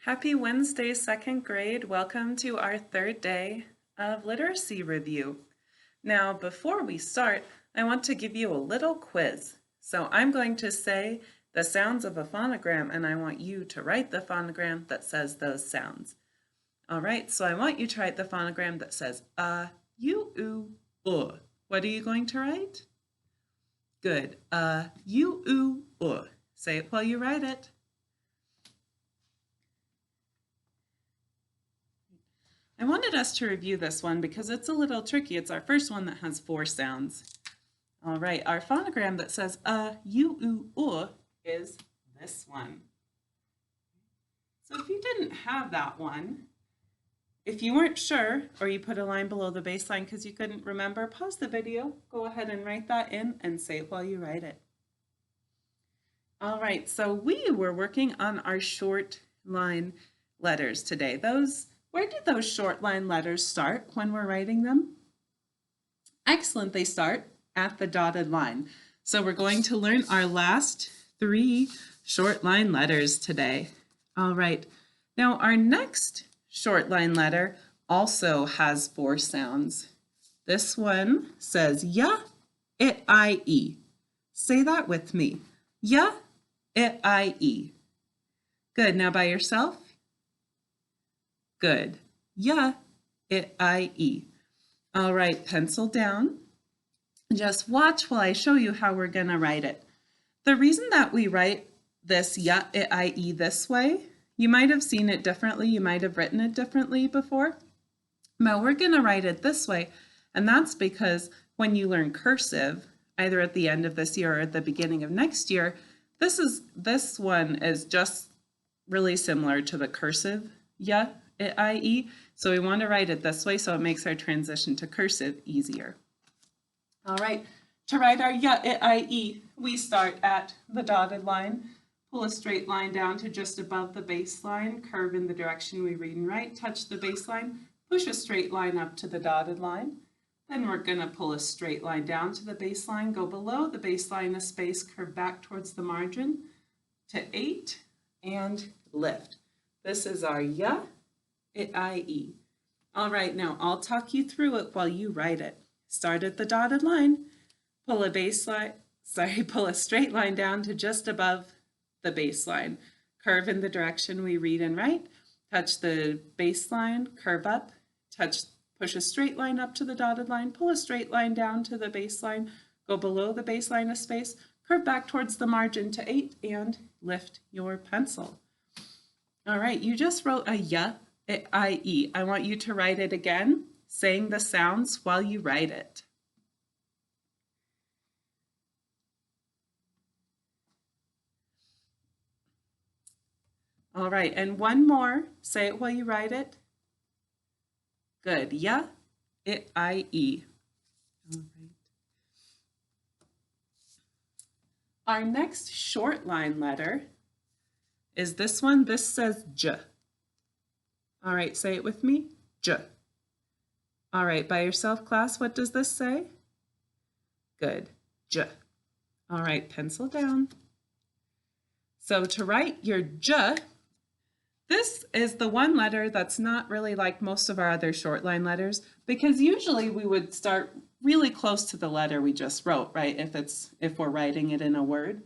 Happy Wednesday, second grade. Welcome to our third day of literacy review. Now, before we start, I want to give you a little quiz. So I'm going to say the sounds of a phonogram, and I want you to write the phonogram that says those sounds. All right, so I want you to write the phonogram that says u, oo, What are you going to write? Good. U, oo, Say it while you write it. I wanted us to review this one because it's a little tricky. It's our first one that has 4 sounds. All right, our phonogram that says u, is this one. So if you didn't have that one, if you weren't sure, or you put a line below the baseline because you couldn't remember, pause the video, go ahead and write that in and say it while you write it. All right, so we were working on our short line letters today. Where did those short line letters start when we're writing them? Excellent, they start at the dotted line. So we're going to learn our last 3 short line letters today. All right, now our next short line letter also has 4 sounds. This one says ya, it, I, e. Say that with me. Ya, it, I, e. Good, now by yourself. Good. Ya, it, I, e. All right, pencil down. Just watch while I show you how we're going to write it. The reason that we write this ya, it, I, e this way, you might have seen it differently, you might have written it differently before, but we're going to write it this way, and that's because when you learn cursive, either at the end of this year or at the beginning of next year, this one is just really similar to the cursive ya, it, I, e. So we want to write it this way so it makes our transition to cursive easier. All right, to write our ya, it, I, e, we start at the dotted line, pull a straight line down to just above the baseline, curve in the direction we read and write, touch the baseline, push a straight line up to the dotted line. Then we're going to pull a straight line down to the baseline, go below the baseline a space, curve back towards the margin to 8, and lift. This is our ya, it, I, e. All right, now I'll talk you through it while you write it. Start at the dotted line, pull a straight line down to just above the baseline. Curve in the direction we read and write, touch the baseline, curve up, push a straight line up to the dotted line, pull a straight line down to the baseline, go below the baseline a space, curve back towards the margin to 8, and lift your pencil. All right, you just wrote a ya, it, I, e. I want you to write it again, saying the sounds while you write it. All right, and one more. Say it while you write it. Good. Ya, it, I, e. All right. Our next short line letter is this one. This says j. All right, say it with me. J. All right, by yourself, class, what does this say? Good. J. All right, pencil down. So to write your j, this is the one letter that's not really like most of our other short line letters, because usually we would start really close to the letter we just wrote, right? If we're writing it in a word.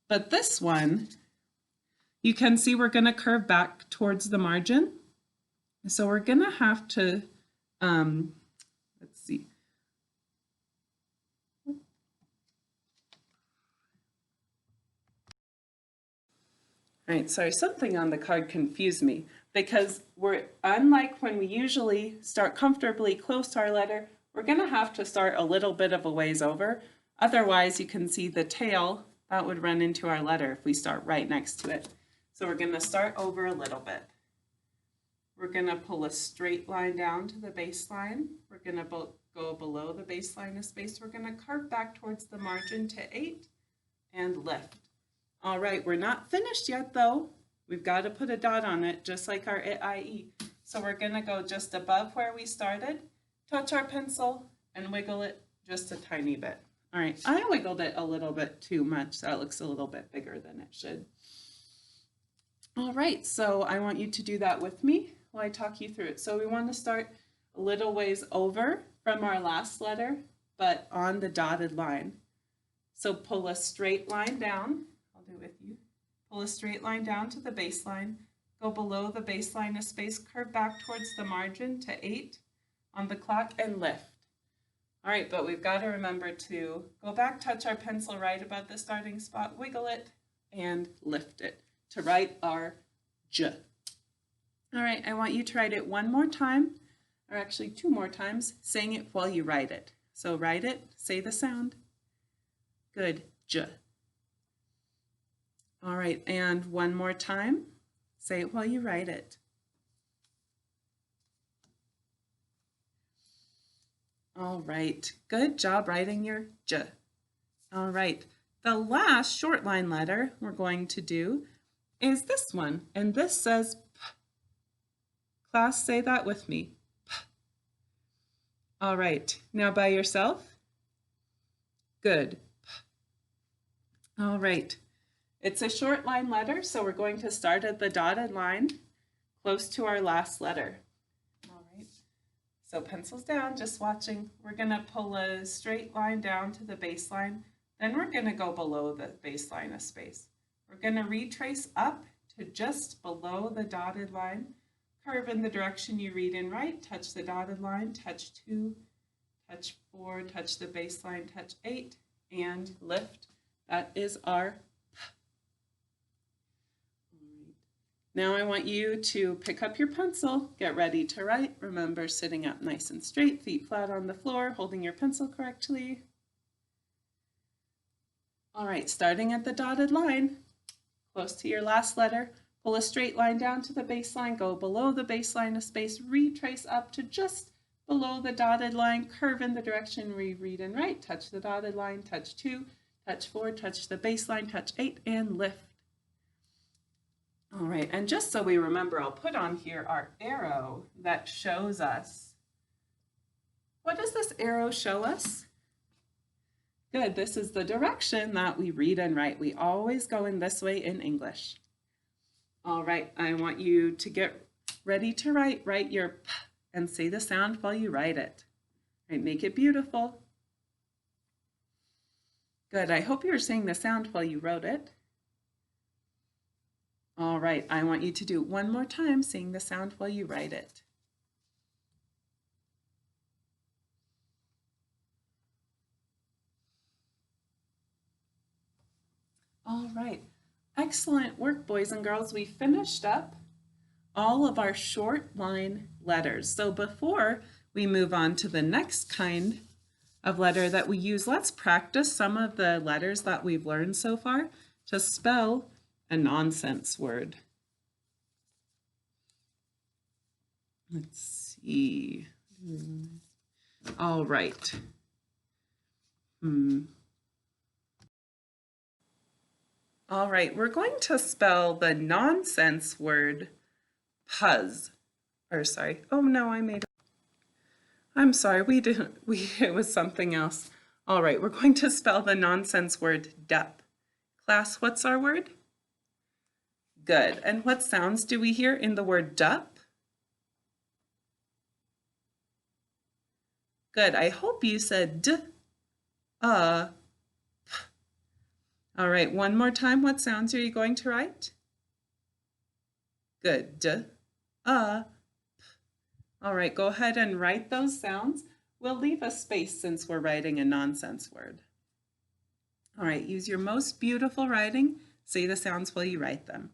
But this one, you can see we're going to curve back towards the margin. So we're going to have to, let's see. All right, sorry, something on the card confused me because unlike when we usually start comfortably close to our letter, we're going to have to start a little bit of a ways over. Otherwise, you can see the tail that would run into our letter if we start right next to it. So we're going to start over a little bit. We're going to pull a straight line down to the baseline. We're going to go below the baseline a space. We're going to curve back towards the margin to 8 and lift. All right, we're not finished yet though. We've got to put a dot on it, just like our it, I, e. So we're going to go just above where we started, touch our pencil, and wiggle it just a tiny bit. All right, I wiggled it a little bit too much. That looks a little bit bigger than it should. All right, so I want you to do that with me while I talk you through it. So we want to start a little ways over from our last letter, but on the dotted line. So pull a straight line down. I'll do it with you. Pull a straight line down to the baseline. Go below the baseline a space, curve back towards the margin to 8 on the clock and lift. All right, but we've got to remember to go back, touch our pencil right about the starting spot, wiggle it, and lift it to write our J. All right, I want you to write it one more time, or actually 2 more times, saying it while you write it. So write it, say the sound. Good, J. All right, and one more time, say it while you write it. All right, good job writing your J. All right, the last short line letter we're going to do is this one, and this says P. Class, say that with me. P. All right, now by yourself. Good. P. All right, it's a short line letter, so we're going to start at the dotted line close to our last letter. All right, so pencils down, just watching. We're going to pull a straight line down to the baseline, then we're going to go below the baseline a space. We're going to retrace up to just below the dotted line, curve in the direction you read and write, touch the dotted line, touch 2, touch 4, touch the baseline, touch 8, and lift. That is our P. Now I want you to pick up your pencil, get ready to write. Remember, sitting up nice and straight, feet flat on the floor, holding your pencil correctly. All right, starting at the dotted line, close to your last letter, pull a straight line down to the baseline, go below the baseline a space, retrace up to just below the dotted line, curve in the direction we read and write, touch the dotted line, touch 2, touch 4, touch the baseline, touch 8, and lift. All right, and just so we remember, I'll put on here our arrow that shows us. What does this arrow show us? Good, this is the direction that we read and write. We always go in this way in English. All right, I want you to get ready to write. Write your P and say the sound while you write it. All right, make it beautiful. Good, I hope you were saying the sound while you wrote it. All right, I want you to do it one more time, saying the sound while you write it. All right, excellent work, boys and girls. We finished up all of our short line letters. So before we move on to the next kind of letter that we use, let's practice some of the letters that we've learned so far to spell a nonsense word. Let's see. All right. All right, we're going to spell the nonsense word puzz. Or sorry, oh no, I'm sorry, it was something else. All right, we're going to spell the nonsense word dup. Class, what's our word? Good, and what sounds do we hear in the word dup? Good, I hope you said d, p. All right, one more time. What sounds are you going to write? Good. D, p. All right, go ahead and write those sounds. We'll leave a space since we're writing a nonsense word. All right, use your most beautiful writing. Say the sounds while you write them.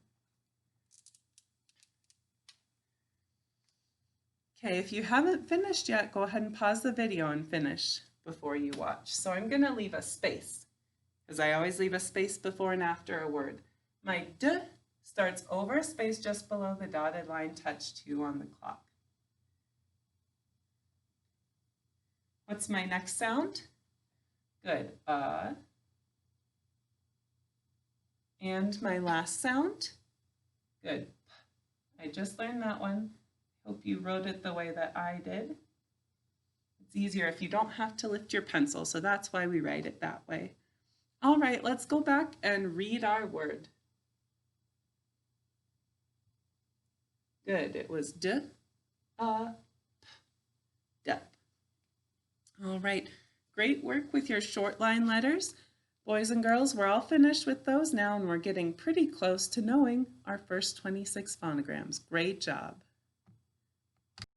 Okay, if you haven't finished yet, go ahead and pause the video and finish before you watch. So I'm going to leave a space, because I always leave a space before and after a word. My D starts over a space just below the dotted line, touch 2 on the clock. What's my next sound? Good. And my last sound? Good. I just learned that one. Hope you wrote it the way that I did. It's easier if you don't have to lift your pencil, so that's why we write it that way. All right, let's go back and read our word. Good. It was d, dep. All right. Great work with your short line letters. Boys and girls, we're all finished with those now, and we're getting pretty close to knowing our first 26 phonograms. Great job.